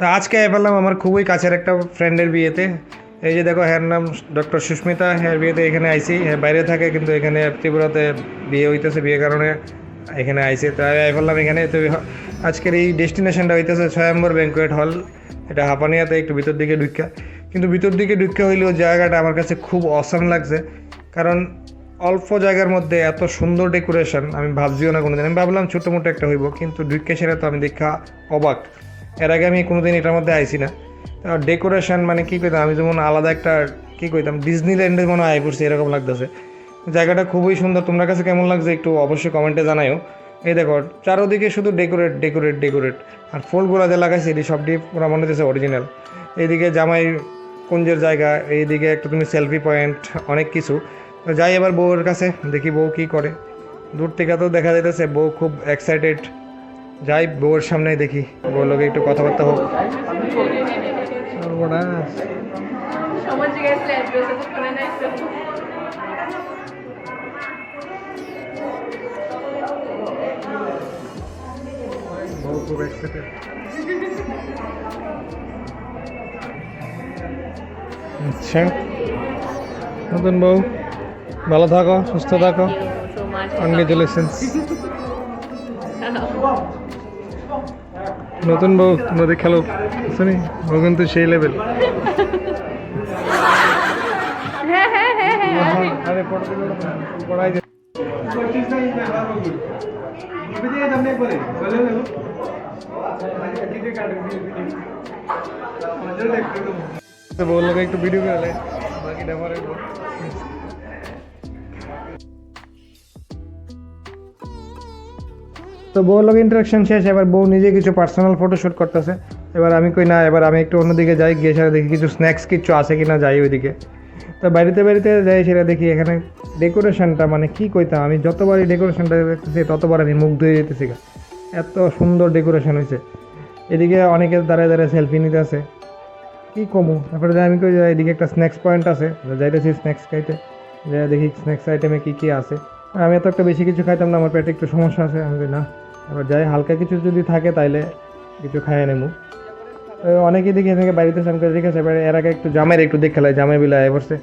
তো আজকে বললাম আমার খুবই কাছের একটা ফ্রেন্ডের বিয়েতে। এই যে দেখো, হ্যার নাম ডক্টর সুস্মিতা। হ্যার বিয়েতে এখানে আইসি। হ্যাঁ বাইরে থাকে, কিন্তু এখানে ত্রিপুরাতে বিয়ে হইতেছে, বিয়ে কারণে এখানে আইসি। তাই আমি বললাম এখানে তো আজকের এই ডেস্টিনেশনটা হইতেছে স্বয়ম্বর ব্যাঙ্কোয়েট হল। এটা হাপানিয়াতে একটু ভিতর দিকে ঢুকা, কিন্তু ভিতর দিকে ঢুকা হইলেও জায়গাটা আমার কাছে খুব অসাম লাগছে। কারণ অল্প জায়গার মধ্যে এত সুন্দর ডেকোরেশন আমি ভাবছিও না কোনোদিন। আমি ভাবলাম ছোটো মোটো একটা হইব, কিন্তু ঢুকে সেটা তো আমি দেখা অবাক। এর আগে আমি কোনোদিন এটার মধ্যে আইসি না। ডেকোরেশন মানে কী কইতাম, আমি যেমন আলাদা একটা কী কইতাম ডিজনিল্যান্ডের মনে আয় পড়ছে এরকম লাগতেছে। জায়গাটা খুবই সুন্দর। তোমার কাছে কেমন লাগছে একটু অবশ্যই কমেন্টে জানাও। এই দেখো চারোদিকে শুধু ডেকোরেট ডেকোরেট ডেকোরেট, আর ফুলগুলো যে লাগাইছে এটি সবটি পুরো মনে হচ্ছে অরিজিনাল। এইদিকে জামাই কুঞ্জের জায়গা, এইদিকে একটা তুমি সেলফি পয়েন্ট, অনেক কিছু। তো যাই এবার বউয়ের কাছে, দেখি বউ কী করে। দূর থেকে তো দেখা যাইতেছে বউ খুব এক্সাইটেড। যাই বউয়ের সামনে দেখি, বউর লোকে একটু কথাবার্তা হোক। বউ খুব এক্সাইটেড। আচ্ছা, নতুন বউ ভালো থাকো, সুস্থ থাকো। কনগ্রেচুলেশনস নতুন বউ, নদী খেলো শুনি। বউ কিন্তু সেই লেভেল। পড়াই বউর লোক একটু ভিডিও করে বাকিটা পরে। তো বউর লোক ইন্টারাকশন শেষ, এবার বউ নিজে কিছু পার্সোনাল ফটোশ্যুট করতেছে। এবার আমি কই না, এবার আমি একটু অন্যদিকে যাই, গিয়ে সেটা দেখি কিছু স্ন্যাক্স কিছু আছে কিনা, যাই ওইদিকে। তো বাড়িতে বাড়িতে যাই, সেটা দেখি এখানে ডেকোরেশনটা মানে কি কইতাম, আমি যতবারই ডেকোরেশনটা দেখতেছি ততবার আমি মুগ্ধ হয়ে যেতেছি। এত সুন্দর ডেকোরেশন হয়েছে। এদিকে অনেকে দাঁড়ায় দাঁড়ায় সেলফি নিতে আছে, কী কমু। তারপরে আমি কই এদিকে একটা স্ন্যাক্স পয়েন্ট আছে, যাইতেছি স্ন্যাক্স খাইতে। যাই দেখি স্ন্যাক্স আইটেমে কী কী আছে। আমি এত একটা বেশি কিছু খাইতাম না, আমার পেটে একটু সমস্যা আছে। আমি না, এবার যাই হালকা কিছু যদি থাকে তাইলে কিছু খাইয়ে নেবো। অনেকেই দেখি এখানে বাড়িতে স্নান করে রেখেছে। এবার এর আগে একটু জামাইয়ের একটু দেখে খেলায়, জামাই বিলা বসছে।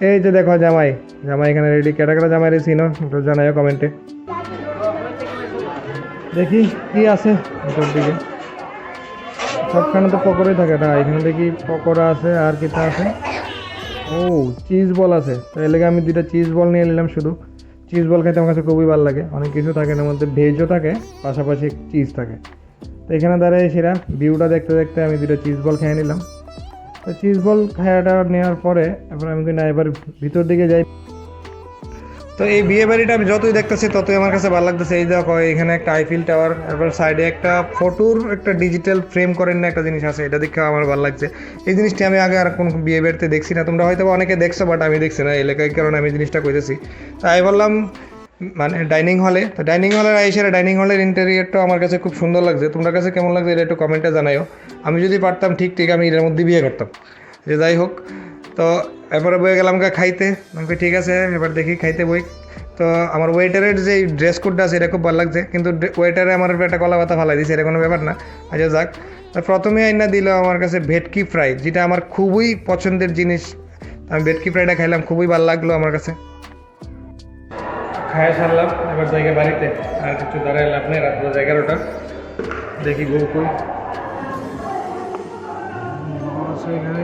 এই যে দেখো জামাই, জামাই এখানে রেডি। কেটা কেটা জামাই রেসি নো একটু জানাইও কমেন্টে। দেখি কি আছে ভিতর দিকে। সবখানে তো পকোড়াই থাকে না, এখানে দেখি পকোড়া আছে আর কিটা আছে। ও চিজ বল আছে, তো এর লেগে আমি 2টা চিজ বল নিয়ে নিলাম। শুধু চিজ বল খেতে আমার কাছে খুবই ভালো লাগে। অনেক কিছু থাকে এর মধ্যে, ভেজও থাকে পাশাপাশি চিজ থাকে। তো এখানে দাঁড়ায় সেরা ভিউটা দেখতে দেখতে আমি 2টা চিজ বল খেয়ে নিলাম। তো চিজ বল খাওয়াটা নেওয়ার পরে এবার আমি না এবার ভিতর দিকে যাই। তো এই বিয়ে বাড়িটা আমি যতই দেখতেছি ততই আমার কাছে ভালো লাগতেছে। এই দেখো এখানে একটা আইফিল টাওয়ার, এরপর সাইডে একটা ফটোর একটা ডিজিটাল ফ্রেম করেন না একটা জিনিস আছে, এটা দেখে আমার ভালো লাগছে। এই জিনিসটি আমি আগে আর কোনো বিয়ে বাড়িতে দেখছি না। তোমরা হয়তো অনেকে দেখছো, বাট আমি দেখছি না এলাকায়, কারণে আমি জিনিসটা কইতেছি। তাই বললাম মানে ডাইনিং হলে। তো ডাইনিং হলের আইসে, ডাইনিং হলের ইন্টেরিয়রটাও আমার কাছে খুব সুন্দর লাগছে। তোমার কাছে কেমন লাগছে এটা একটু কমেন্টে জানাইও। আমি যদি পারতাম ঠিক ঠিক আমি এর মধ্যে বিয়ে করতাম। যে যাই হোক, তো এরপরে বয়ে গেলাম খাইতে। আমাকে ঠিক আছে এবার দেখি খাইতে বই। তো আমার ওয়েটারের যে ড্রেস কোডটা আছে এটা খুব ভালো লাগছে, কিন্তু ওয়েটারে আমার একটা কলা পাতা ফালাই দিয়েছে, এটা কোনো ব্যাপার না। আচ্ছা যাক, প্রথমে আইনা দিল আমার কাছে ভেটকি ফ্রাই, যেটা আমার খুবই পছন্দের জিনিস। আমি ভেটকি ফ্রাইটা খাইলাম, খুবই ভালো লাগলো আমার কাছে। খায়া সারলাম, এবার জায়গা বাড়িতে আর কিছু দাঁড়ায় লাভ নেই। রাত 11টা, দেখি গোকুল এখানে